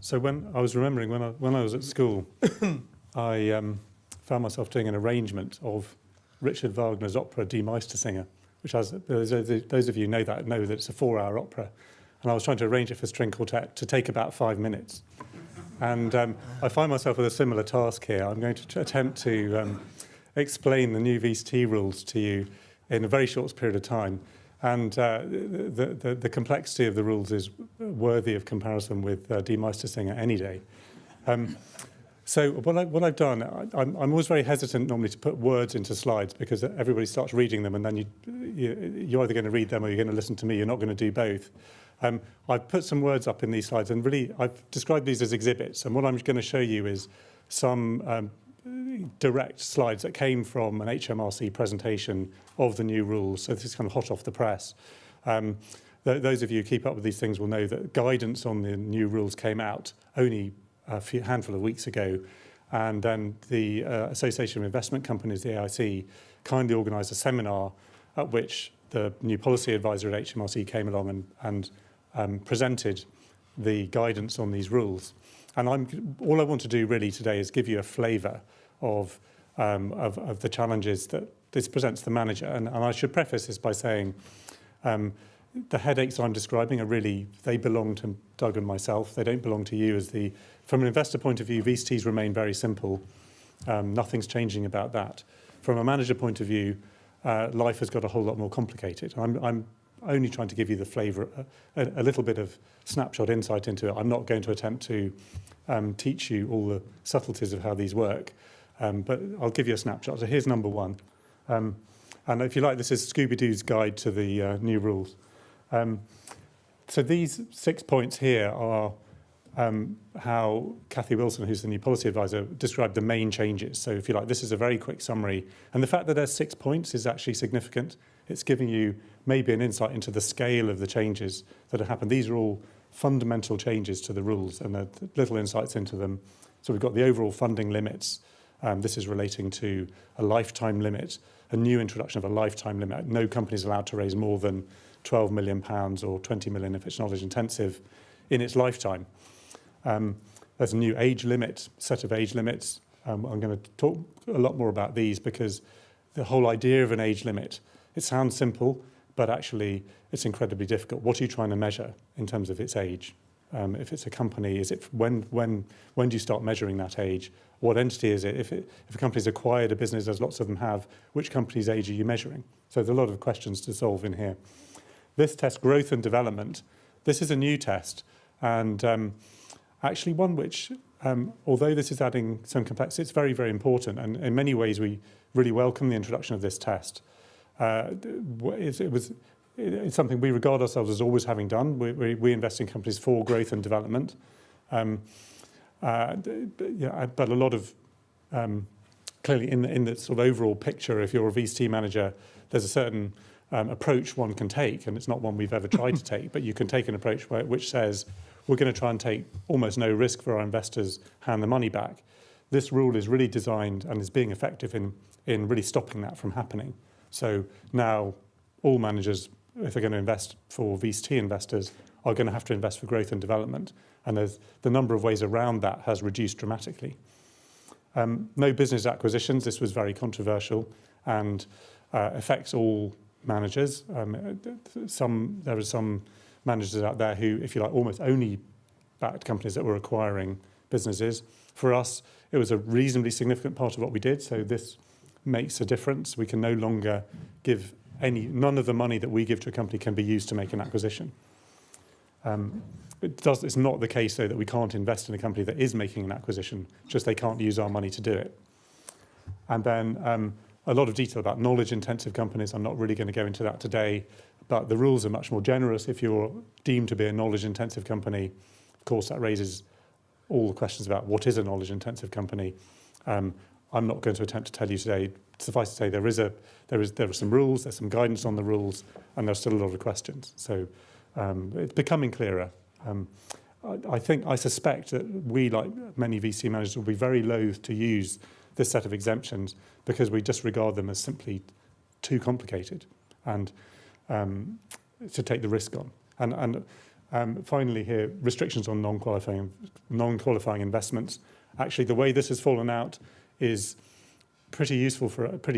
So when I was remembering when I was at school, I found myself doing an arrangement of Richard Wagner's opera Die Meistersinger, which has, those of you know that it's a 4-hour opera. And I was trying to arrange it for string quartet to take about 5 minutes. And I find myself with a similar task here. I'm going to attempt to explain the new VCT rules to you in a very short period of time. And the complexity of the rules is worthy of comparison with Die Meistersinger any day. So what I've done, I'm always very hesitant normally to put words into slides because everybody starts reading them and then you're either going to read them or you're going to listen to me. You're not going to do both. I've put some words up in these slides and really I've described these as exhibits. And what I'm going to show you is some direct slides that came from an HMRC presentation of the new rules. So this is kind of hot off the press. Those of you who keep up with these things will know that guidance on the new rules came out only a handful of weeks ago. And then the Association of Investment Companies, the AIC, kindly organised a seminar at which the new policy advisor at HMRC came along and presented the guidance on these rules. And all I want to do really today is give you a flavour of the challenges that this presents the manager. And I should preface this by saying the headaches I'm describing are really, they belong to Doug and myself. They don't belong to you from an investor point of view, VCTs remain very simple. Nothing's changing about that. From a manager point of view, life has got a whole lot more complicated. I'm only trying to give you the flavour, a little bit of snapshot insight into it. I'm not going to attempt to teach you all the subtleties of how these work, but I'll give you a snapshot. So here's number one. And if you like, this is Scooby-Doo's guide to the new rules. So these 6 points here are how Cathy Wilson, who's the new policy advisor, described the main changes. So if you like, this is a very quick summary. And the fact that there's 6 points is actually significant. It's giving you maybe an insight into the scale of the changes that have happened. These are all fundamental changes to the rules and the little insights into them. So we've got the overall funding limits. This is relating to a lifetime limit, a new introduction of a lifetime limit. No company is allowed to raise more than £12 million or 20 million if it's knowledge intensive in its lifetime. There's a new age limit, set of age limits. I'm going to talk a lot more about these because the whole idea of an age limit, it sounds simple, but actually it's incredibly difficult. What are you trying to measure in terms of its age? If it's a company, is it when do you start measuring that age? What entity is it? If a company's acquired a business, as lots of them have, which company's age are you measuring? So there's a lot of questions to solve in here. This test, growth and development, this is a new test, and actually one which, although this is adding some complexity, it's very, very important, and in many ways we really welcome the introduction of this test. It's something we regard ourselves as always having done. We invest in companies for growth and development. But a lot of, clearly in the sort of overall picture, if you're a VCT manager, there's a certain approach one can take, and it's not one we've ever tried to take, but you can take an approach which says, we're going to try and take almost no risk for our investors, hand the money back. This rule is really designed and is being effective in really stopping that from happening. So now all managers, if they're going to invest for VCT investors, are going to have to invest for growth and development. And the number of ways around that has reduced dramatically. No business acquisitions. This was very controversial and affects all managers. There are some managers out there who, if you like, almost only backed companies that were acquiring businesses. For us, it was a reasonably significant part of what we did. So this makes a difference. We can no longer give none of the money that we give to a company can be used to make an acquisition. It's not the case, though, that we can't invest in a company that is making an acquisition, just they can't use our money to do it. And then a lot of detail about knowledge-intensive companies. I'm not really going to go into that today, but the rules are much more generous. If you're deemed to be a knowledge-intensive company, of course, that raises all the questions about what is a knowledge-intensive company. I'm not going to attempt to tell you today. Suffice to say, there are some rules, there's some guidance on the rules, and there's still a lot of questions. So it's becoming clearer. I suspect that we, like many VC managers, will be very loath to use this set of exemptions because we just regard them as simply too complicated and to take the risk on. And Finally here, restrictions on non-qualifying investments. Actually, the way this has fallen out is pretty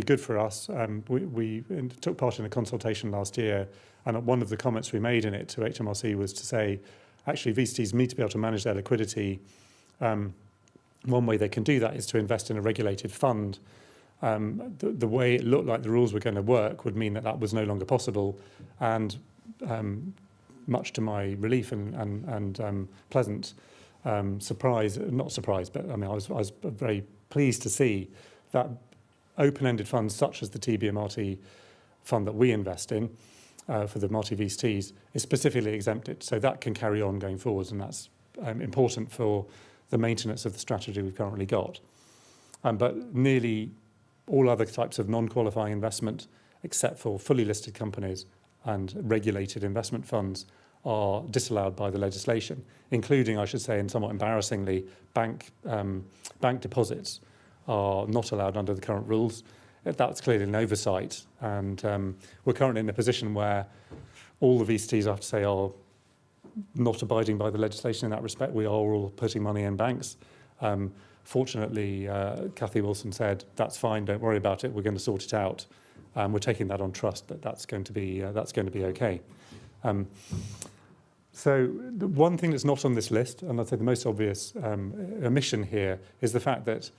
good for us. We took part in a consultation last year, and one of the comments we made in it to HMRC was to say, actually, VCTs need to be able to manage their liquidity. One way they can do that is to invest in a regulated fund. The way it looked like the rules were going to work would mean that that was no longer possible, and much to my relief and pleasant surprise, not surprise, but I mean, I was very pleased to see that open-ended funds such as the TB Amati fund that we invest in for the Amati VCTs is specifically exempted. So that can carry on going forwards, and that's important for the maintenance of the strategy we've currently got. But nearly all other types of non-qualifying investment, except for fully listed companies and regulated investment funds, are disallowed by the legislation, including, I should say, and somewhat embarrassingly, bank deposits are not allowed under the current rules. That's clearly an oversight, and we're currently in a position where all the VCTs, I have to say, are not abiding by the legislation in that respect. We are all putting money in banks. Fortunately, Cathy Wilson said, that's fine, don't worry about it, we're going to sort it out. We're taking that on trust that that's going to be okay. So the one thing that's not on this list, and I'd say the most obvious omission here, is the fact that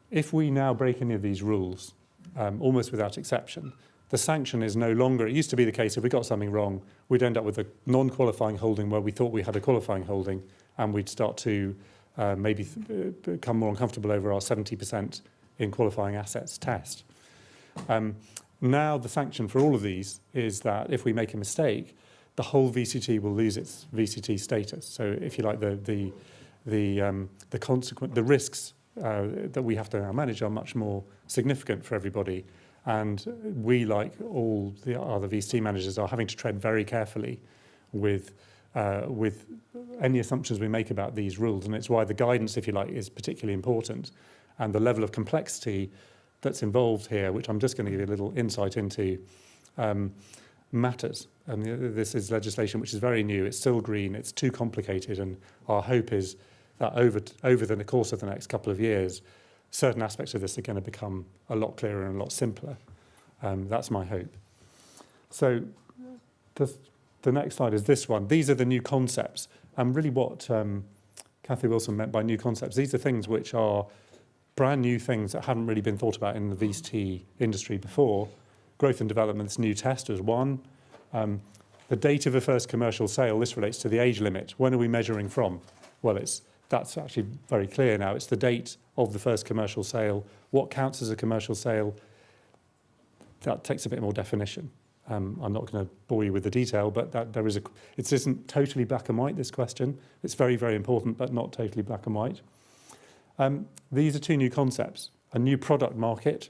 if we now break any of these rules, almost without exception, the sanction is no longer, it used to be the case if we got something wrong, we'd end up with a non-qualifying holding where we thought we had a qualifying holding, and we'd start to maybe become more uncomfortable over our 70% in qualifying assets test. Now the sanction for all of these is that if we make a mistake, the whole VCT will lose its VCT status. So if you like, the risks that we have to now manage are much more significant for everybody. And we, like all the other VCT managers, are having to tread very carefully with any assumptions we make about these rules. And it's why the guidance, if you like, is particularly important. And the level of complexity that's involved here, which I'm just going to give you a little insight into, matters. And this is legislation which is very new. It's still green. It's too complicated. And our hope is that over the course of the next couple of years, certain aspects of this are going to become a lot clearer and a lot simpler. That's my hope. So the next slide is this one. These are the new concepts. And really what Cathy Wilson meant by new concepts, these are things which are brand new things that haven't really been thought about in the VCT industry before. Growth and development, this new test is one. The date of the first commercial sale, this relates to the age limit. When are we measuring from? Well, that's actually very clear now. It's the date of the first commercial sale. What counts as a commercial sale? That takes a bit more definition. I'm not going to bore you with the detail, but it isn't totally black and white, this question. It's very, very important, but not totally black and white. These are two new concepts. A new product market,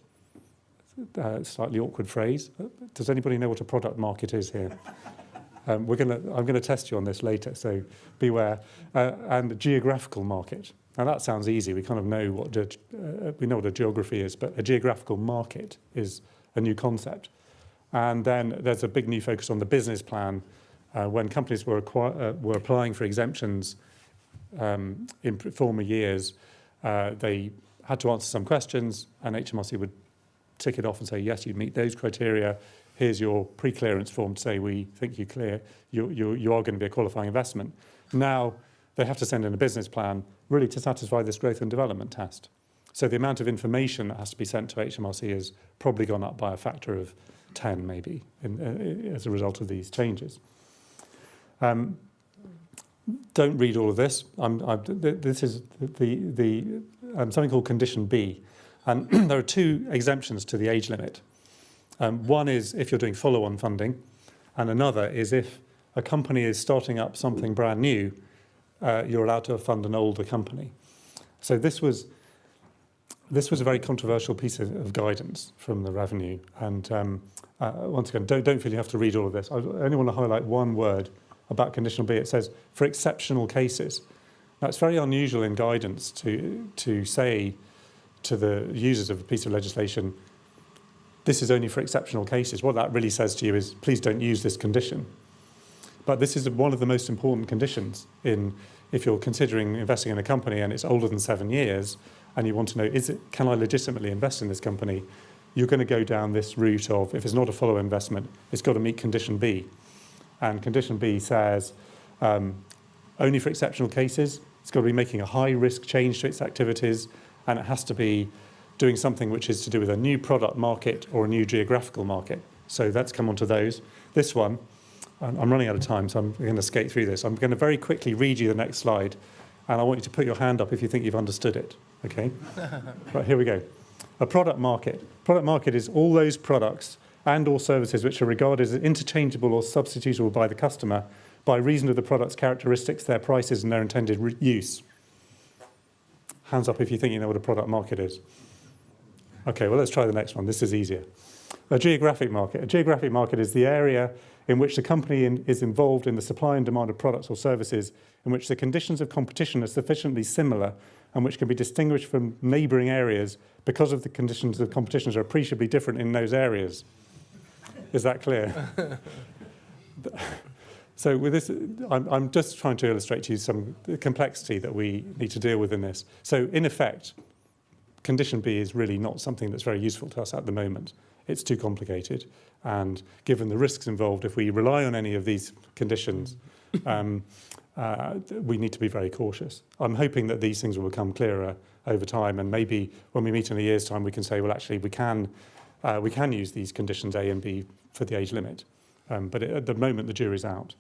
slightly awkward phrase. Does anybody know what a product market is here? I'm going to test you on this later, so beware. And a geographical market. Now that sounds easy. We kind of know we know what a geography is, but a geographical market is a new concept. And then there's a big new focus on the business plan. When companies were applying for exemptions in former years, they had to answer some questions, and HMRC would tick it off and say, yes, you meet those criteria. Here's your pre-clearance form to say we think you are going to be a qualifying investment. Now they have to send in a business plan really to satisfy this growth and development test. So the amount of information that has to be sent to HMRC has probably gone up by a factor of 10 maybe as a result of these changes. Don't read all of this. This is something called Condition B. And there are two exemptions to the age limit. One is if you're doing follow-on funding, and another is if a company is starting up something brand new, you're allowed to fund an older company. So this was a very controversial piece of guidance from the revenue. And once again, don't feel you have to read all of this. I only want to highlight one word about Conditional B. It says, for exceptional cases. Now, it's very unusual in guidance to say to the users of a piece of legislation, this is only for exceptional cases. What that really says to you is, please don't use this condition. But this is one of the most important conditions if you're considering investing in a company and it's older than 7 years and you want to know, can I legitimately invest in this company? You're going to go down this route of, if it's not a follow investment, it's got to meet condition B. And condition B says, only for exceptional cases, it's got to be making a high-risk change to its activities, and it has to be doing something which is to do with a new product market or a new geographical market. So let's come on to those. This one, I'm running out of time, so I'm going to skate through this. I'm going to very quickly read you the next slide, and I want you to put your hand up if you think you've understood it. Okay? Right, here we go. A product market. Product market is all those products and or services which are regarded as interchangeable or substitutable by the customer by reason of the product's characteristics, their prices, and their intended use. Hands up if you think you know what a product market is. Okay, well, let's try the next one. This is easier. A geographic market. A geographic market is the area in which the company is involved in the supply and demand of products or services in which the conditions of competition are sufficiently similar and which can be distinguished from neighbouring areas because of the conditions of competition are appreciably different in those areas. Is that clear? So with this, I'm just trying to illustrate to you some complexity that we need to deal with in this. So in effect, condition B is really not something that's very useful to us at the moment. It's too complicated. And given the risks involved, if we rely on any of these conditions, we need to be very cautious. I'm hoping that these things will become clearer over time. And maybe when we meet in a year's time, we can say, well, actually, we can use these conditions A and B for the age limit. But at the moment, the jury's out.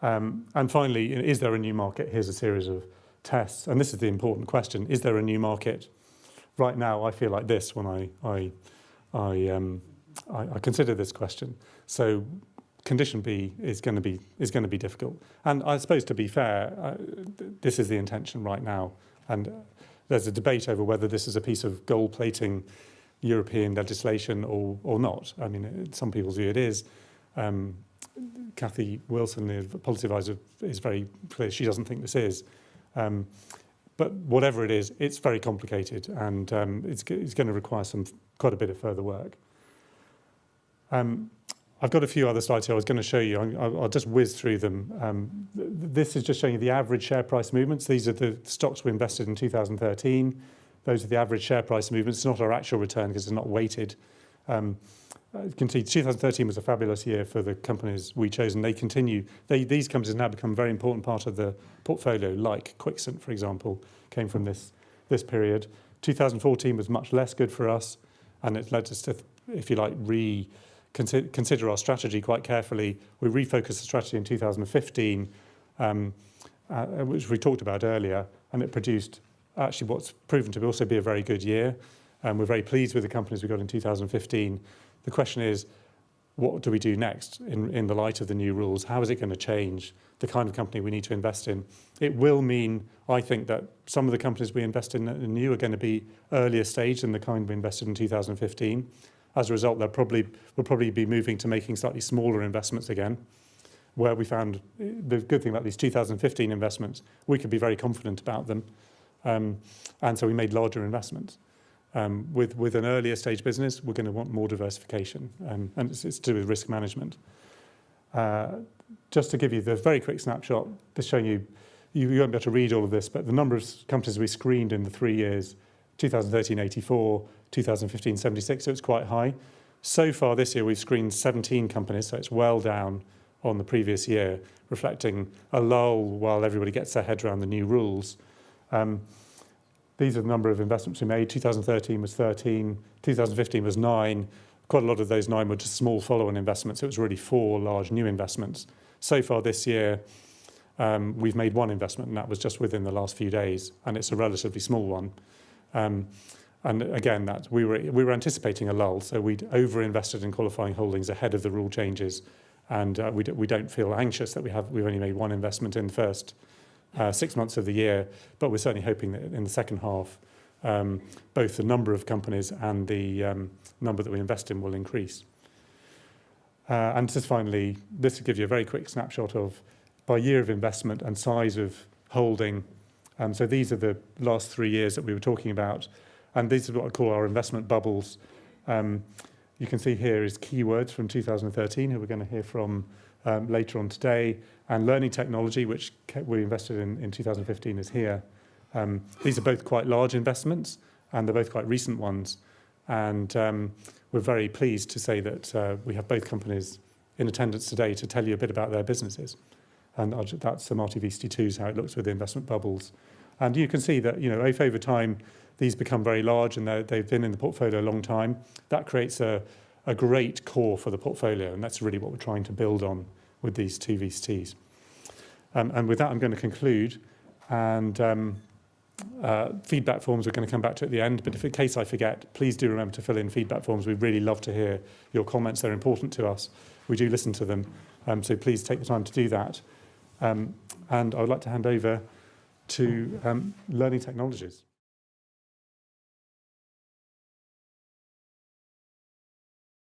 And finally, is there a new market? Here's a series of tests. And this is the important question. Is there a new market? Right now, I feel like this when I consider this question. So condition B is going to be difficult. And I suppose, to be fair, this is the intention right now. And there's a debate over whether this is a piece of gold-plating European legislation or not. I mean, some people's view it is. Cathy Wilson, the policy advisor, is very clear she doesn't think this is. But whatever it is, it's very complicated, and it's going to require quite a bit of further work. I've got a few other slides here I was going to show you. I'll just whiz through them. This is just showing you the average share price movements. These are the stocks we invested in 2013. Those are the average share price movements. It's not our actual return because it's not weighted. You can see 2013 was a fabulous year for the companies we chose, and they continue. These companies now become a very important part of the portfolio, like Quixent, for example, came from this period. 2014 was much less good for us, and it led us to, if you like, consider our strategy quite carefully. We refocused the strategy in 2015, which we talked about earlier, and it produced actually what's proven to also be a very good year. We're very pleased with the companies we got in 2015. The question is, what do we do next in the light of the new rules? How is it going to change the kind of company we need to invest in? It will mean, I think, that some of the companies we invest in new are going to be earlier stage than the kind we invested in 2015. As a result, we'll probably be moving to making slightly smaller investments again, where we found the good thing about these 2015 investments, we could be very confident about them. And so we made larger investments. With an earlier stage business, we're going to want more diversification, and it's to do with risk management. Just to give you the very quick snapshot, just showing you won't be able to read all of this, but the number of companies we screened in the 3 years, 2013, 84, 2015, 76, so it's quite high. So far this year, we've screened 17 companies, so it's well down on the previous year, reflecting a lull while everybody gets their head around the new rules. These are the number of investments we made. 2013 was 13, 2015 was 9. Quite a lot of those 9 were just small follow-on investments. It was really 4 large new investments. So far this year, we've made 1 investment, and that was just within the last few days, and it's a relatively small one. And again, that we were anticipating a lull, so we'd over-invested in qualifying holdings ahead of the rule changes, and we don't feel anxious that we've only made 1 investment in the first 6 months of the year, but we're certainly hoping that in the second half, both the number of companies and the number that we invest in will increase. And just finally, this will give you a very quick snapshot of by year of investment and size of holding. So these are the last 3 years that we were talking about, and these are what I call our investment bubbles. you can see here is keywords from 2013, who we're going to hear from later on today, and learning technology, which we invested in 2015, is here. These are both quite large investments, and they're both quite recent ones. And we're very pleased to say that we have both companies in attendance today to tell you a bit about their businesses. And that's Amati VCT2s, how it looks with the investment bubbles. And you can see that, if over time these become very large and they've been in the portfolio a long time, that creates a great core for the portfolio. And that's really what we're trying to build on with these two VCTs. And with that, I'm going to conclude. And feedback forms we're going to come back to at the end. But in case I forget, please do remember to fill in feedback forms. We'd really love to hear your comments. They're important to us. We do listen to them. So please take the time to do that. And I would like to hand over to Learning Technologies.